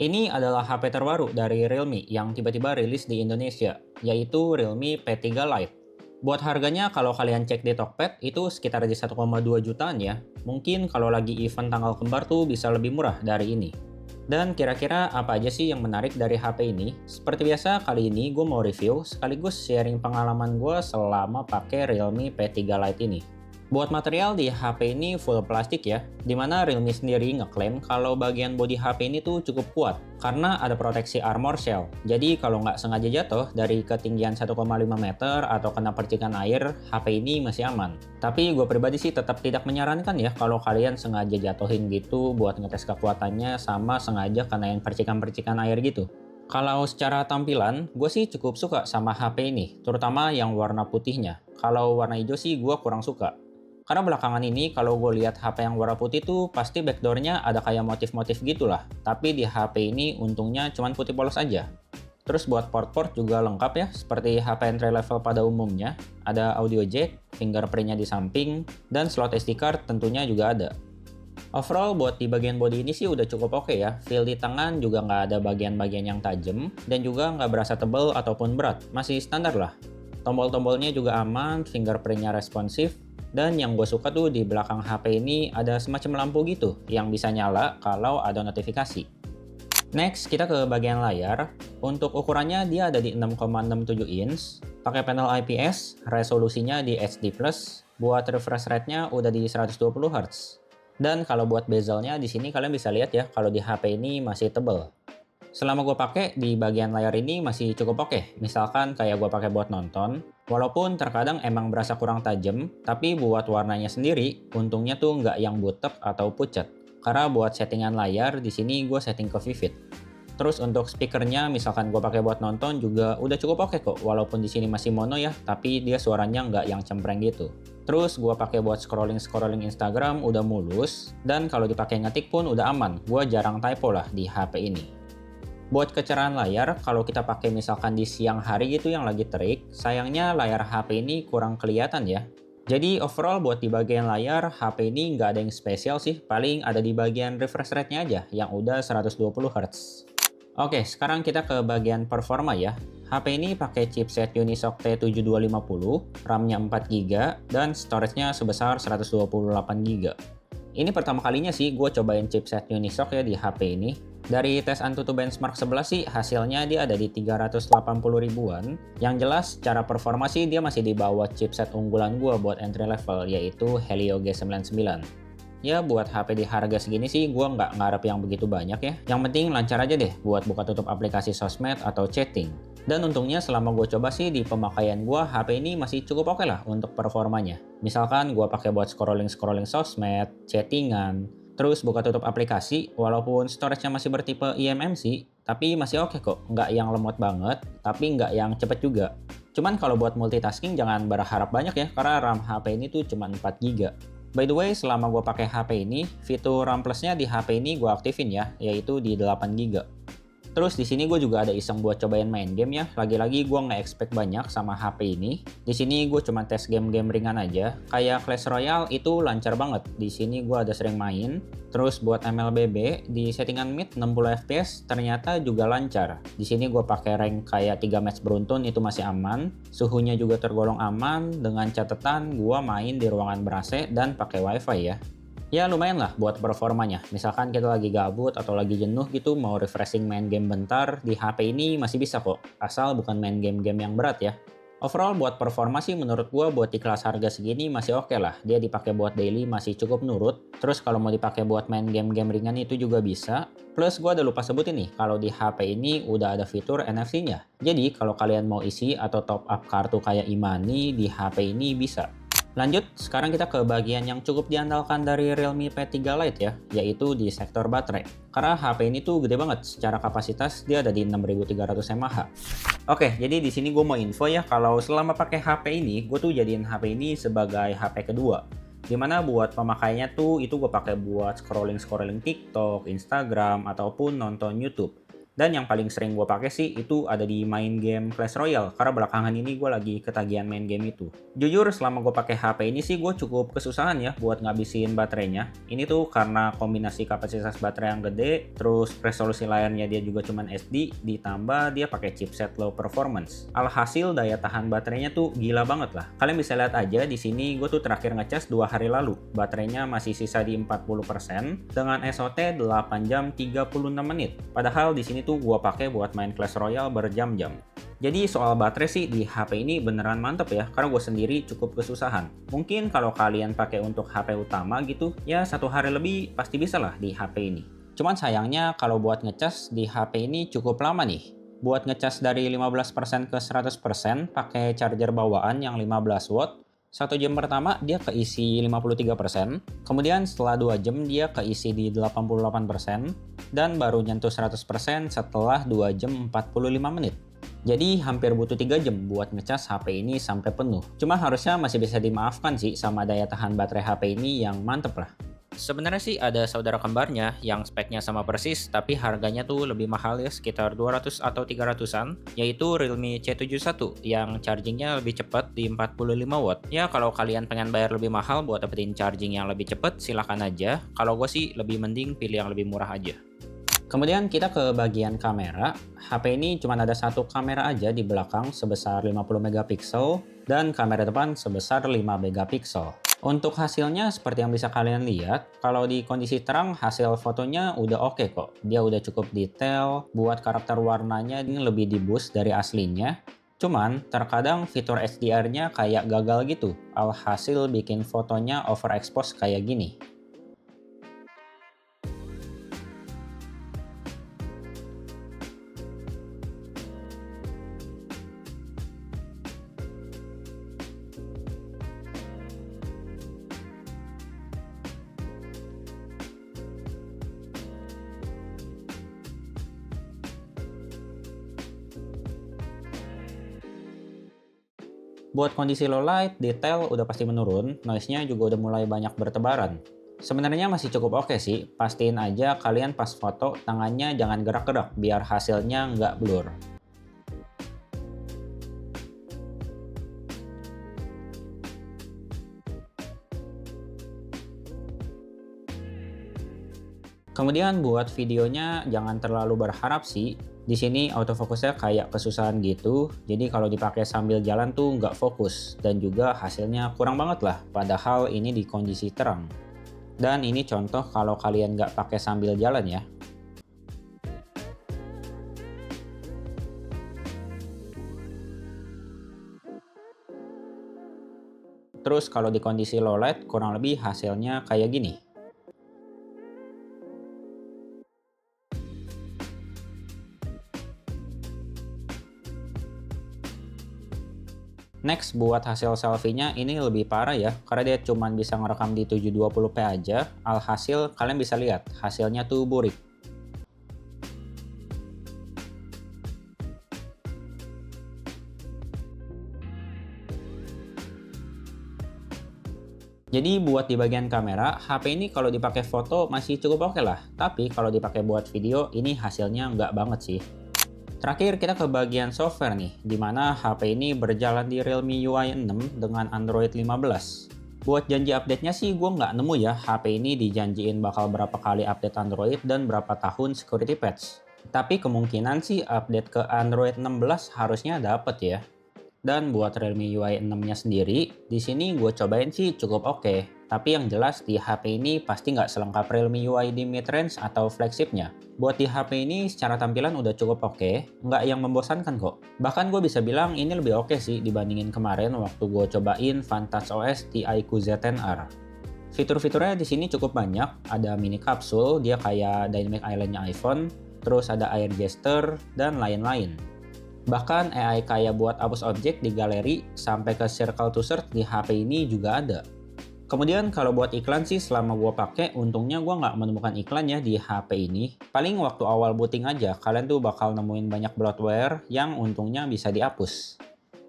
Ini adalah HP terbaru dari Realme yang tiba-tiba rilis di Indonesia, yaitu Realme P3 Lite. Buat harganya kalau kalian cek di Tokped itu sekitar di 1,2 jutaan ya. Mungkin kalau lagi event tanggal kembar tuh bisa lebih murah dari ini. Dan kira-kira apa aja sih yang menarik dari HP ini? Seperti biasa kali ini gue mau review sekaligus sharing pengalaman gue selama pakai Realme P3 Lite ini. Buat material di HP ini full plastik ya, dimana Realme sendiri ngeklaim kalau bagian bodi HP ini tuh cukup kuat karena ada proteksi armor shell. Jadi kalau nggak sengaja jatuh dari ketinggian 1,5 meter atau kena percikan air, HP ini masih aman. Tapi gue pribadi sih tetap tidak menyarankan ya kalau kalian sengaja jatuhin gitu buat ngetes kekuatannya sama sengaja kenain percikan-percikan air gitu. Kalau secara tampilan, gue sih cukup suka sama HP ini, terutama yang warna putihnya. Kalau warna hijau sih gue kurang suka. Karena belakangan ini kalau gue lihat HP yang warna putih tuh pasti backdoornya ada kayak motif-motif gitulah. Tapi di HP ini untungnya cuma putih polos aja. Terus buat port-port juga lengkap ya, seperti HP entry level pada umumnya. Ada audio jack, fingerprintnya di samping, dan slot SD card tentunya juga ada. Overall buat di bagian body ini sih udah cukup oke ya. Feel di tangan juga nggak ada bagian-bagian yang tajam, dan juga nggak berasa tebal ataupun berat. Masih standar lah. Tombol-tombolnya juga aman, fingerprintnya responsif, dan yang gue suka tuh di belakang HP ini ada semacam lampu gitu yang bisa nyala kalau ada notifikasi. Next, kita ke bagian layar. Untuk ukurannya dia ada di 6,67 inch, pakai panel IPS, resolusinya di HD+, buat refresh rate-nya udah di 120 Hz. Dan kalau buat bezelnya di sini kalian bisa lihat ya kalau di HP ini masih tebal. Selama gue pakai di bagian layar ini masih cukup oke. Misalkan kayak gue pakai buat nonton, walaupun terkadang emang berasa kurang tajam, tapi buat warnanya sendiri, untungnya tuh nggak yang butek atau pucat. Karena buat settingan layar di sini gue setting ke vivid. Terus untuk speakernya, misalkan gue pakai buat nonton juga udah cukup oke kok. Walaupun di sini masih mono ya, tapi dia suaranya nggak yang cempreng gitu. Terus gue pakai buat scrolling Instagram udah mulus, dan kalau dipakai ngetik pun udah aman. Gue jarang typo lah di HP ini. Buat kecerahan layar, kalau kita pakai misalkan di siang hari gitu yang lagi terik, sayangnya layar HP ini kurang kelihatan ya. Jadi overall buat di bagian layar, HP ini nggak ada yang spesial sih, paling ada di bagian refresh rate-nya aja, yang udah 120 Hz. Oke, sekarang kita ke bagian performa ya. HP ini pakai chipset Unisoc T7250, RAM-nya 4 GB, dan storage-nya sebesar 128 GB. Ini pertama kalinya sih gue cobain chipset Unisoc ya di HP ini. Dari tes Antutu Benchmark 11 sih hasilnya dia ada di 380 ribuan. Yang jelas secara performa sih dia masih di bawah chipset unggulan gue buat entry level yaitu Helio G99. Ya buat HP di harga segini sih gue nggak ngarep yang begitu banyak ya. Yang penting lancar aja deh buat buka tutup aplikasi sosmed atau chatting. Dan untungnya selama gue coba sih di pemakaian gue HP ini masih cukup oke lah untuk performanya. Misalkan gue pakai buat scrolling sosmed, chattingan, terus buka tutup aplikasi walaupun storage-nya masih bertipe eMMC, tapi masih oke kok. Nggak yang lemot banget, tapi nggak yang cepet juga. Cuman kalau buat multitasking jangan berharap banyak ya karena RAM HP ini tuh cuma 4 GB. By the way, selama gue pakai HP ini, fitur RAM Plus-nya di HP ini gue aktifin ya, yaitu di 8 GB. Terus di sini gue juga ada iseng buat cobain main game ya. Lagi-lagi gue nggak expect banyak sama HP ini. Di sini gue cuma tes game-game ringan aja. Kayak Clash Royale itu lancar banget. Di sini gue ada sering main. Terus buat MLBB di settingan mid 60 fps ternyata juga lancar. Di sini gue pakai rank kayak 3 match beruntun itu masih aman. Suhunya juga tergolong aman dengan catatan gue main di ruangan ber-AC dan pakai WiFi ya. Ya lumayan lah buat performanya. Misalkan kita lagi gabut atau lagi jenuh gitu mau refreshing main game bentar, di HP ini masih bisa kok. Asal bukan main game-game yang berat ya. Overall buat performa sih menurut gua buat di kelas harga segini masih oke lah. Dia dipakai buat daily masih cukup nurut. Terus kalau mau dipakai buat main game-game ringan itu juga bisa. Plus gua ada lupa sebutin nih, kalau di HP ini udah ada fitur NFC-nya. Jadi kalau kalian mau isi atau top up kartu kayak e-money di HP ini bisa. Lanjut, sekarang kita ke bagian yang cukup diandalkan dari Realme P3 Lite ya, yaitu di sektor baterai. Karena HP ini tuh gede banget, secara kapasitas dia ada di 6300 mAh. Oke, jadi di sini gue mau info ya, kalau selama pakai HP ini, gue tuh jadiin HP ini sebagai HP kedua. Dimana buat pemakainya tuh itu gue pakai buat scrolling TikTok, Instagram, ataupun nonton YouTube. Dan yang paling sering gue pakai sih itu ada di main game Clash Royale, karena belakangan ini gue lagi ketagihan main game itu. Jujur selama gue pakai HP ini sih gue cukup kesusahan ya buat ngabisin baterainya. Ini tuh karena kombinasi kapasitas baterai yang gede, terus resolusi layarnya dia juga cuman SD, ditambah dia pakai chipset low performance. Alhasil daya tahan baterainya tuh gila banget lah. Kalian bisa lihat aja di sini gue tuh terakhir ngecas 2 hari lalu. Baterainya masih sisa di 40% dengan SOT 8 jam 36 menit. Padahal di sini tuh gua pakai buat main Clash Royale berjam-jam. Jadi soal baterai sih di HP ini beneran mantep ya, karena gue sendiri cukup kesusahan. Mungkin kalau kalian pakai untuk HP utama gitu, ya 1 hari lebih pasti bisa lah di HP ini. Cuman sayangnya kalau buat ngecas di HP ini cukup lama nih. Buat ngecas dari 15% ke 100% pakai charger bawaan yang 15 watt, 1 jam pertama dia keisi 53%, kemudian setelah 2 jam dia keisi di 88%, dan baru nyentuh 100% setelah 2 jam 45 menit. Jadi hampir butuh 3 jam buat ngecas HP ini sampai penuh. Cuma harusnya masih bisa dimaafkan sih sama daya tahan baterai HP ini yang mantep lah. Sebenarnya sih ada saudara kembarnya yang speknya sama persis, tapi harganya tuh lebih mahal ya, sekitar 200 atau 300-an, yaitu Realme C71 yang chargingnya lebih cepat di 45 watt. Ya kalau kalian pengen bayar lebih mahal buat dapetin charging yang lebih cepat, silahkan aja. Kalau gue sih lebih mending pilih yang lebih murah aja. Kemudian kita ke bagian kamera. HP ini cuma ada satu kamera aja di belakang sebesar 50 megapiksel dan kamera depan sebesar 5 megapiksel. Untuk hasilnya seperti yang bisa kalian lihat, kalau di kondisi terang hasil fotonya udah oke kok. Dia udah cukup detail, buat karakter warnanya ini lebih di boost dari aslinya. Cuman terkadang fitur HDR-nya kayak gagal gitu, alhasil bikin fotonya overexpose kayak gini. Buat kondisi low light, detail udah pasti menurun, noise-nya juga udah mulai banyak bertebaran. Sebenarnya masih cukup oke sih, pastiin aja kalian pas foto tangannya jangan gerak-gerak biar hasilnya nggak blur. Kemudian buat videonya jangan terlalu berharap sih. Di sini autofokusnya kayak kesusahan gitu, jadi kalau dipakai sambil jalan tuh nggak fokus dan juga hasilnya kurang banget lah. Padahal ini di kondisi terang. Dan ini contoh kalau kalian nggak pakai sambil jalan ya. Terus kalau di kondisi low light kurang lebih hasilnya kayak gini. Next, buat hasil selfie-nya ini lebih parah ya, karena dia cuma bisa ngerekam di 720p aja, alhasil kalian bisa lihat hasilnya tuh burik. Jadi buat di bagian kamera, HP ini kalau dipakai foto masih cukup oke lah, tapi kalau dipakai buat video ini hasilnya nggak banget sih. Terakhir kita ke bagian software nih, di mana HP ini berjalan di Realme UI 6 dengan Android 15. Buat janji update-nya sih gue nggak nemu ya, HP ini dijanjiin bakal berapa kali update Android dan berapa tahun security patch. Tapi kemungkinan sih update ke Android 16 harusnya dapet ya. Dan buat Realme UI 6-nya sendiri, di sini gue cobain sih cukup oke. Tapi yang jelas di HP ini pasti nggak selengkap Realme UI di mid-range atau flagship-nya. Buat di HP ini secara tampilan udah cukup oke, nggak yang membosankan kok. Bahkan gue bisa bilang ini lebih oke sih dibandingin kemarin waktu gue cobain Vantage OS di iQOO Z10R. Fitur-fiturnya di sini cukup banyak, ada mini kapsul, dia kayak Dynamic Island-nya iPhone, terus ada air gesture, dan lain-lain. Bahkan AI kayak buat hapus objek di galeri sampai ke circle to search di HP ini juga ada. Kemudian kalau buat iklan sih selama gua pakai, untungnya gua nggak menemukan iklan ya di HP ini. Paling waktu awal booting aja, kalian tuh bakal nemuin banyak bloatware yang untungnya bisa dihapus.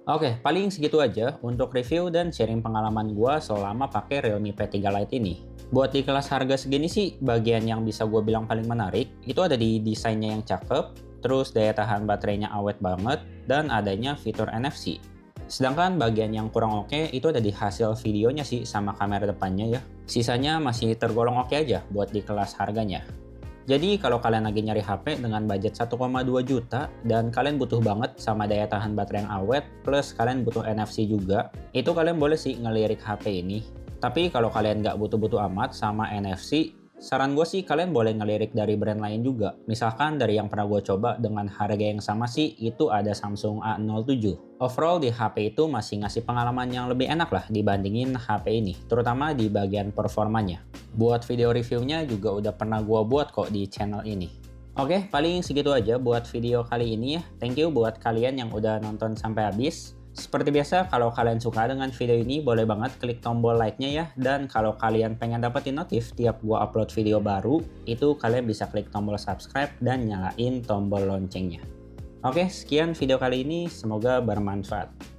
Oke, paling segitu aja untuk review dan sharing pengalaman gua selama pakai Realme P3 Lite ini. Buat di kelas harga segini sih, bagian yang bisa gue bilang paling menarik, itu ada di desainnya yang cakep, terus daya tahan baterainya awet banget, dan adanya fitur NFC. Sedangkan bagian yang kurang oke itu ada di hasil videonya sih sama kamera depannya ya. Sisanya masih tergolong oke aja buat di kelas harganya. Jadi kalau kalian lagi nyari HP dengan budget 1,2 juta dan kalian butuh banget sama daya tahan baterai yang awet plus kalian butuh NFC juga, itu kalian boleh sih ngelirik HP ini. Tapi kalau kalian nggak butuh-butuh amat sama NFC, saran gue sih kalian boleh ngelirik dari brand lain juga. Misalkan dari yang pernah gue coba dengan harga yang sama sih, itu ada Samsung A07. Overall di HP itu masih ngasih pengalaman yang lebih enak lah dibandingin HP ini, terutama di bagian performanya. Buat video reviewnya juga udah pernah gua buat kok di channel ini. Oke, paling segitu aja buat video kali ini ya. Thank you buat kalian yang udah nonton sampai habis. Seperti biasa, kalau kalian suka dengan video ini, boleh banget klik tombol like-nya ya. Dan kalau kalian pengen dapetin notif tiap gua upload video baru, itu kalian bisa klik tombol subscribe dan nyalain tombol loncengnya. Oke, sekian video kali ini. Semoga bermanfaat.